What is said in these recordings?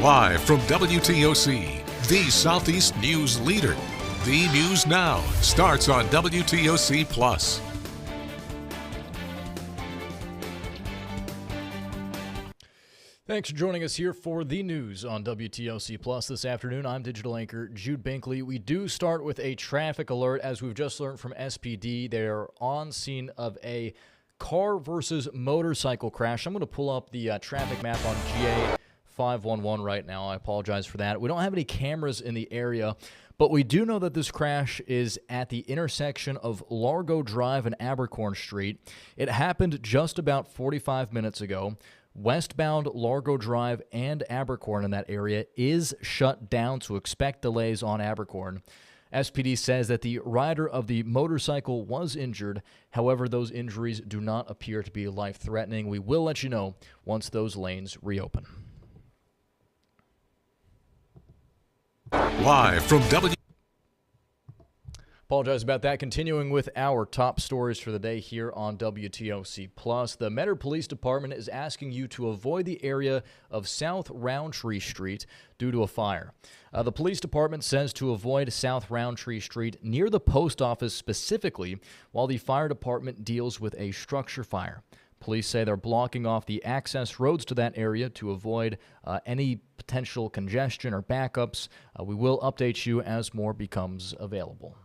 Live from WTOC, the Southeast News leader. The News Now starts on WTOC Plus. Thanks for joining us here for the news on WTOC Plus this afternoon. I'm digital anchor Jude Binkley. We do start with a traffic alert. As we've just learned from SPD, they're on scene of a car versus motorcycle crash. I'm going to pull up the traffic map on GA 511 right now. I apologize for that. We don't have any cameras in the area, but we do know that this crash is at the intersection of Largo Drive and Abercorn Street. It happened just about 45 minutes ago. Westbound Largo Drive and Abercorn in that area is shut down, so expect delays on Abercorn. SPD says that the rider of the motorcycle was injured. However, those injuries do not appear to be life-threatening. We will let you know once those lanes reopen. Live from Apologize about that. Continuing with our top stories for the day here on WTOC Plus. The Medgar Police Department is asking you to avoid the area of South Roundtree Street due to a fire. The police department says to avoid South Roundtree Street near the post office specifically, while the fire department deals with a structure fire. Police say they're blocking off the access roads to that area to avoid any potential congestion or backups. We will update you as more becomes available.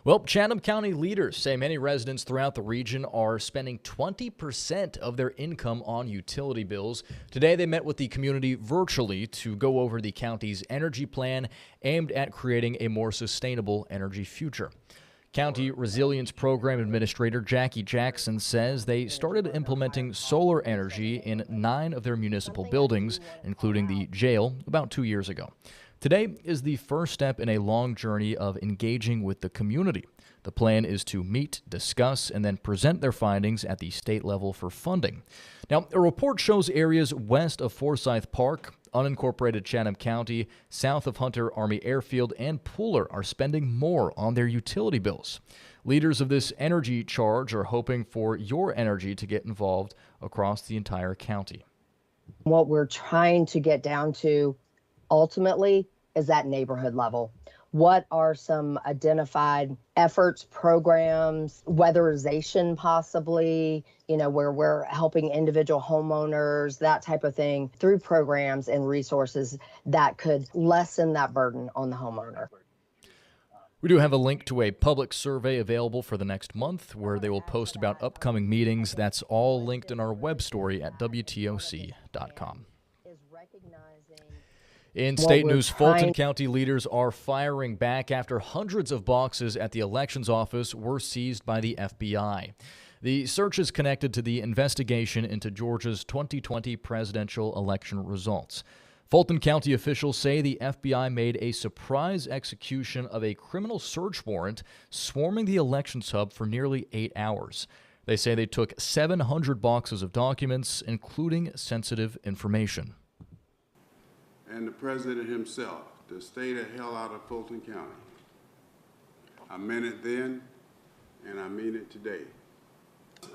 Well, Chatham County leaders say many residents throughout the region are spending 20% of their income on utility bills. Today, they met with the community virtually to go over the county's energy plan aimed at creating a more sustainable energy future. County Resilience Program Administrator Jackie Jackson says they started implementing solar energy in 9 of their municipal buildings, including the jail, about 2 years ago. Today is the first step in a long journey of engaging with the community. The plan is to meet, discuss, and then present their findings at the state level for funding. Now, a report shows areas west of Forsyth Park, unincorporated Chatham County, south of Hunter Army Airfield, and Pooler are spending more on their utility bills. Leaders of this energy charge are hoping for your energy to get involved across the entire county. What we're trying to get down to ultimately is that neighborhood level. What are some identified efforts, programs, weatherization possibly, where we're helping individual homeowners, that type of thing, through programs and resources that could lessen that burden on the homeowner. We do have a link to a public survey available for the next month where they will post about upcoming meetings. That's all linked in our web story at WTOC.com. In state news, Fulton County leaders are firing back after hundreds of boxes at the elections office were seized by the FBI. The search is connected to the investigation into Georgia's 2020 presidential election results. Fulton County officials say the FBI made a surprise execution of a criminal search warrant swarming the elections hub for nearly 8 hours. They say they took 700 boxes of documents, including sensitive information. And the president himself to stay the hell out of Fulton County. I meant it then, and I mean it today.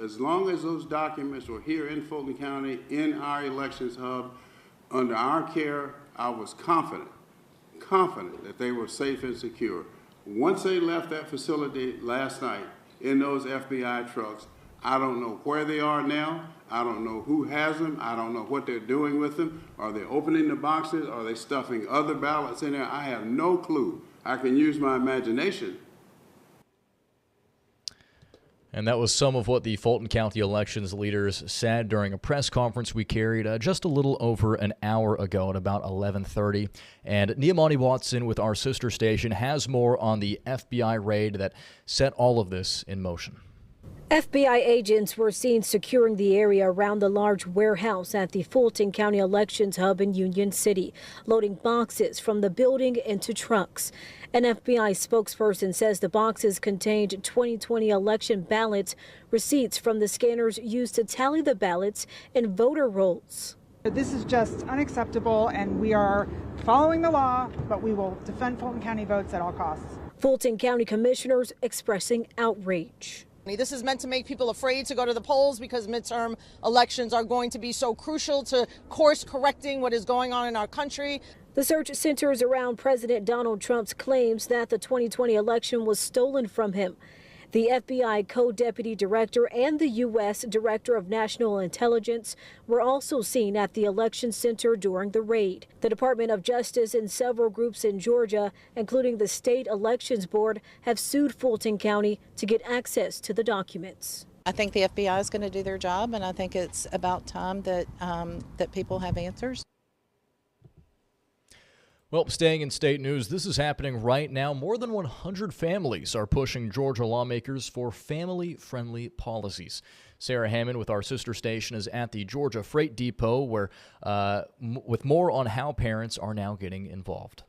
As long as those documents were here in Fulton County, in our elections hub, under our care, I was confident that they were safe and secure. Once they left that facility last night in those FBI trucks, I don't know where they are now. I don't know who has them. I don't know what they're doing with them. Are they opening the boxes? Are they stuffing other ballots in there? I have no clue. I can use my imagination. And that was some of what the Fulton County elections leaders said during a press conference we carried just a little over an hour ago at about 11:30. And Niamani Watson with our sister station has more on the FBI raid that set all of this in motion. FBI agents were seen securing the area around the large warehouse at the Fulton County Elections Hub in Union City, loading boxes from the building into trucks. An FBI spokesperson says the boxes contained 2020 election ballots, receipts from the scanners used to tally the ballots, and voter rolls. This is just unacceptable, and we are following the law, but we will defend Fulton County votes at all costs. Fulton County commissioners expressing outrage. This is meant to make people afraid to go to the polls because midterm elections are going to be so crucial to course correcting what is going on in our country. The search centers around President Donald Trump's claims that the 2020 election was stolen from him. The FBI co-deputy director and the U.S. Director of National Intelligence were also seen at the election center during the raid. The Department of Justice and several groups in Georgia, including the State Elections Board, have sued Fulton County to get access to the documents. I think the FBI is going to do their job, and I think it's about time that that people have answers. Well, staying in state news, this is happening right now. More than 100 families are pushing Georgia lawmakers for family-friendly policies. Sarah Hammond with our sister station is at the Georgia Freight Depot, where with more on how parents are now getting involved.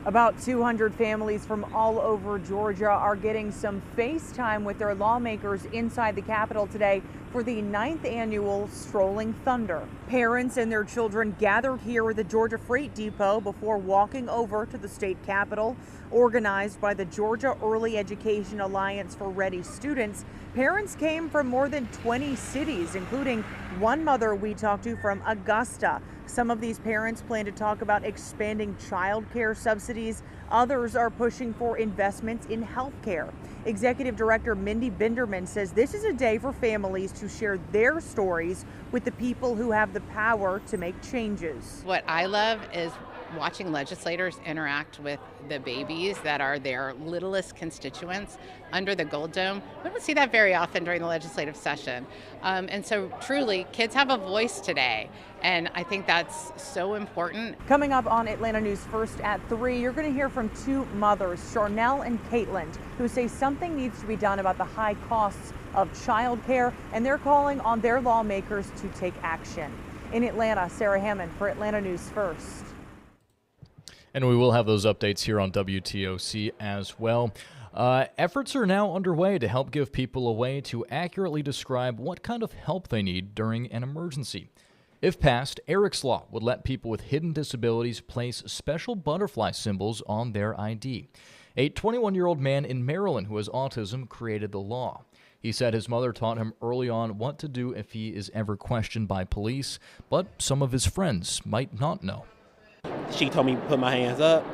About 200 families from all over Georgia are getting some FaceTime with their lawmakers inside the Capitol today for the 9th annual Strolling Thunder. Parents and their children gathered here at the Georgia Freight Depot before walking over to the state capitol. Organized by the Georgia Early Education Alliance for Ready Students, parents came from more than 20 cities, including one mother we talked to from Augusta. Some of these parents plan to talk about expanding child care subsidies. Others are pushing for investments in health care. Executive Director Mindy Binderman says this is a day for families to share their stories with the people who have the power to make changes. What I love is watching legislators interact with the babies that are their littlest constituents under the Gold Dome. We don't see that very often during the legislative session. And so truly, kids have a voice today. And I think that's so important. Coming up on Atlanta News First at 3, you're going to hear from two mothers, Charnel and Caitlin, who say something needs to be done about the high costs of childcare, and they're calling on their lawmakers to take action. In Atlanta, Sarah Hammond for Atlanta News First. And we will have those updates here on WTOC as well. Efforts are now underway to help give people a way to accurately describe what kind of help they need during an emergency. If passed, Eric's Law would let people with hidden disabilities place special butterfly symbols on their ID. A 21-year-old man in Maryland who has autism created the law. He said his mother taught him early on what to do if he is ever questioned by police, but some of his friends might not know. She told me to put my hands up,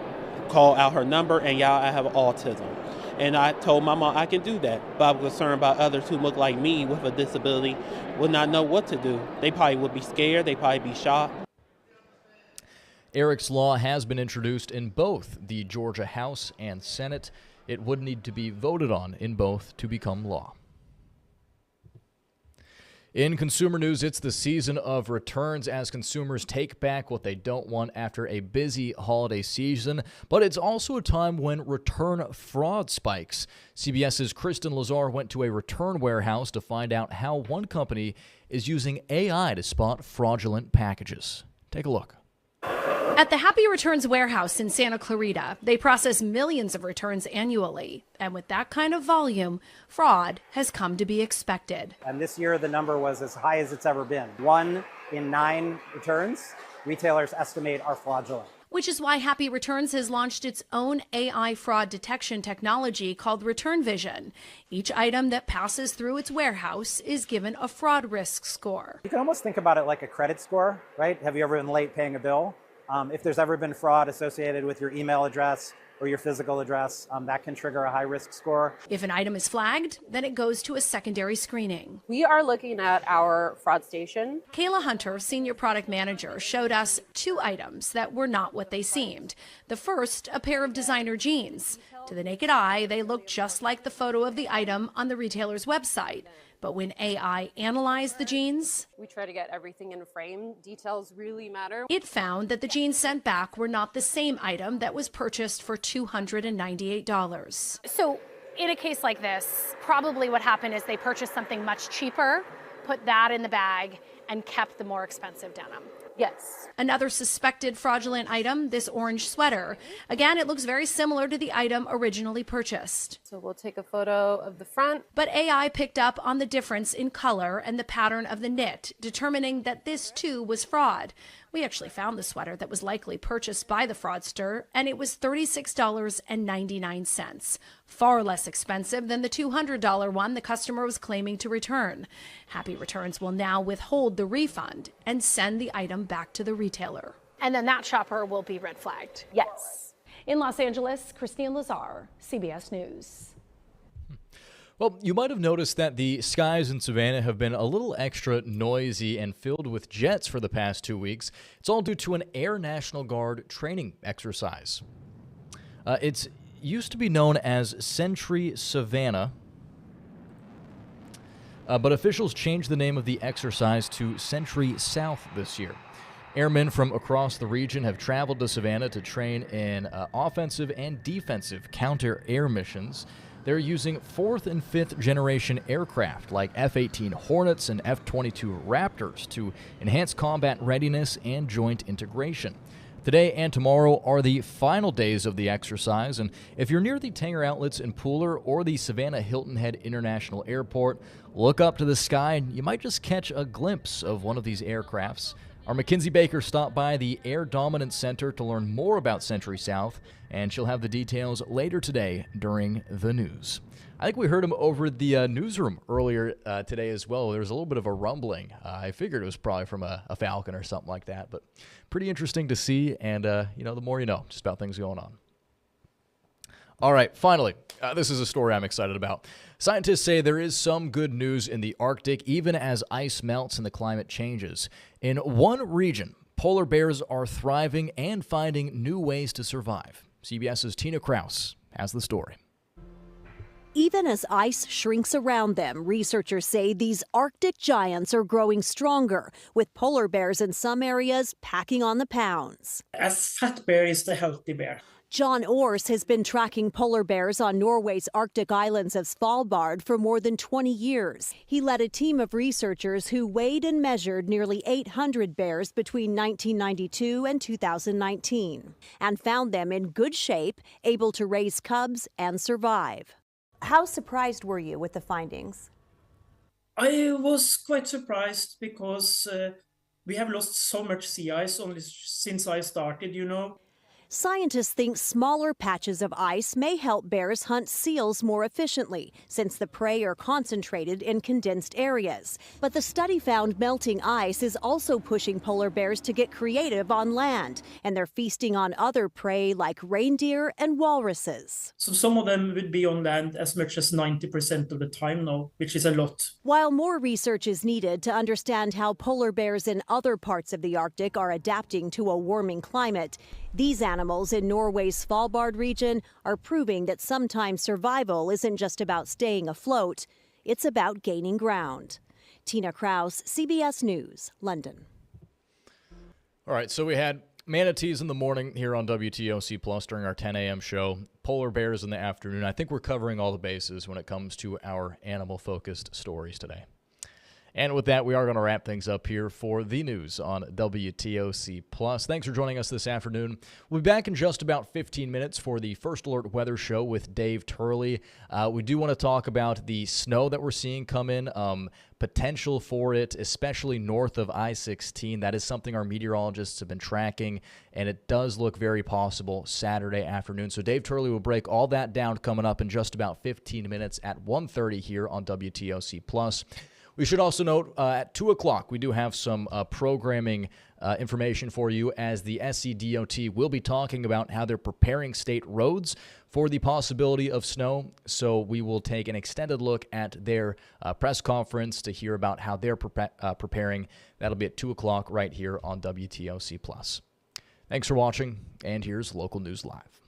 call out her number, and y'all, I have autism. And I told my mom I can do that, but I was concerned about others who look like me with a disability would not know what to do. They probably would be scared, they probably be shocked. Eric's Law has been introduced in both the Georgia House and Senate. It would need to be voted on in both to become law. In consumer news, it's the season of returns as consumers take back what they don't want after a busy holiday season. But it's also a time when return fraud spikes. CBS's Kristen Lazar went to a return warehouse to find out how one company is using AI to spot fraudulent packages. Take a look. At the Happy Returns warehouse in Santa Clarita, they process millions of returns annually. And with that kind of volume, fraud has come to be expected. And this year, the number was as high as it's ever been. 1 in 9 returns, retailers estimate are fraudulent. Which is why Happy Returns has launched its own AI fraud detection technology called Return Vision. Each item that passes through its warehouse is given a fraud risk score. You can almost think about it like a credit score, right? Have you ever been late paying a bill? If there's ever been fraud associated with your email address or your physical address, that can trigger a high-risk score. If an item is flagged, then it goes to a secondary screening. We are looking at our fraud station. Kayla Hunter, senior product manager, showed us 2 items that were not what they seemed. The first, a pair of designer jeans. To the naked eye, they looked just like the photo of the item on the retailer's website. But when AI analyzed the jeans, we try to get everything in frame. Details really matter. It found that the jeans sent back were not the same item that was purchased for $298. So in a case like this, probably what happened is they purchased something much cheaper, put that in the bag, and kept the more expensive denim. Yes. Another suspected fraudulent item, this orange sweater. Again, it looks very similar to the item originally purchased. So we'll take a photo of the front. But AI picked up on the difference in color and the pattern of the knit, determining that this too was fraud. We actually found the sweater that was likely purchased by the fraudster, and it was $36.99, far less expensive than the $200 one the customer was claiming to return. Happy Returns will now withhold the refund and send the item back to the retailer. And then that shopper will be red flagged. Yes. In Los Angeles, Christine Lazar, CBS News. Well, you might have noticed that the skies in Savannah have been a little extra noisy and filled with jets for the past 2 weeks. It's all due to an Air National Guard training exercise. It's used to be known as Sentry Savannah, but officials changed the name of the exercise to Sentry South this year. Airmen from across the region have traveled to Savannah to train in offensive and defensive counter-air missions. They're using 4th and 5th generation aircraft like F-18 Hornets and F-22 Raptors to enhance combat readiness and joint integration. Today and tomorrow are the final days of the exercise, and if you're near the Tanger Outlets in Pooler or the Savannah Hilton Head International Airport, look up to the sky and you might just catch a glimpse of one of these aircrafts. Our Mackenzie Baker stopped by the Air Dominance Center to learn more about Sentry South, and she'll have the details later today during the news. I think we heard him over the newsroom earlier today as well. There was a little bit of a rumbling. I figured it was probably from a Falcon or something like that, but pretty interesting to see, and the more you know just about things going on. All right, finally, this is a story I'm excited about. Scientists say there is some good news in the Arctic, even as ice melts and the climate changes. In one region, polar bears are thriving and finding new ways to survive. CBS's Tina Kraus has the story. Even as ice shrinks around them, researchers say these Arctic giants are growing stronger, with polar bears in some areas packing on the pounds. A fat bear is the healthy bear. John Ors has been tracking polar bears on Norway's Arctic islands of Svalbard for more than 20 years. He led a team of researchers who weighed and measured nearly 800 bears between 1992 and 2019 and found them in good shape, able to raise cubs and survive. How surprised were you with the findings? I was quite surprised because we have lost so much sea ice only since I started, Scientists think smaller patches of ice may help bears hunt seals more efficiently, since the prey are concentrated in condensed areas. But the study found melting ice is also pushing polar bears to get creative on land, and they're feasting on other prey like reindeer and walruses. So some of them would be on land as much as 90% of the time now, which is a lot. While more research is needed to understand how polar bears in other parts of the Arctic are adapting to a warming climate, these animals in Norway's Svalbard region are proving that sometimes survival isn't just about staying afloat, it's about gaining ground. Tina Kraus, CBS News, London. All right, so we had manatees in the morning here on WTOC Plus during our 10 a.m. show, polar bears in the afternoon. I think we're covering all the bases when it comes to our animal-focused stories today. And with that, we are going to wrap things up here for the news on WTOC Plus. Thanks for joining us this afternoon. We'll be back in just about 15 minutes for the First Alert Weather Show with Dave Turley. We do want to talk about the snow that we're seeing come in, potential for it, especially north of I-16. That is something our meteorologists have been tracking, and it does look very possible Saturday afternoon. So Dave Turley will break all that down coming up in just about 15 minutes at 1:30 here on WTOC Plus. We should also note at 2 o'clock, we do have some programming information for you as the SCDOT will be talking about how they're preparing state roads for the possibility of snow. So we will take an extended look at their press conference to hear about how they're preparing. That'll be at 2 o'clock right here on WTOC Plus. Thanks for watching, and here's Local News Live.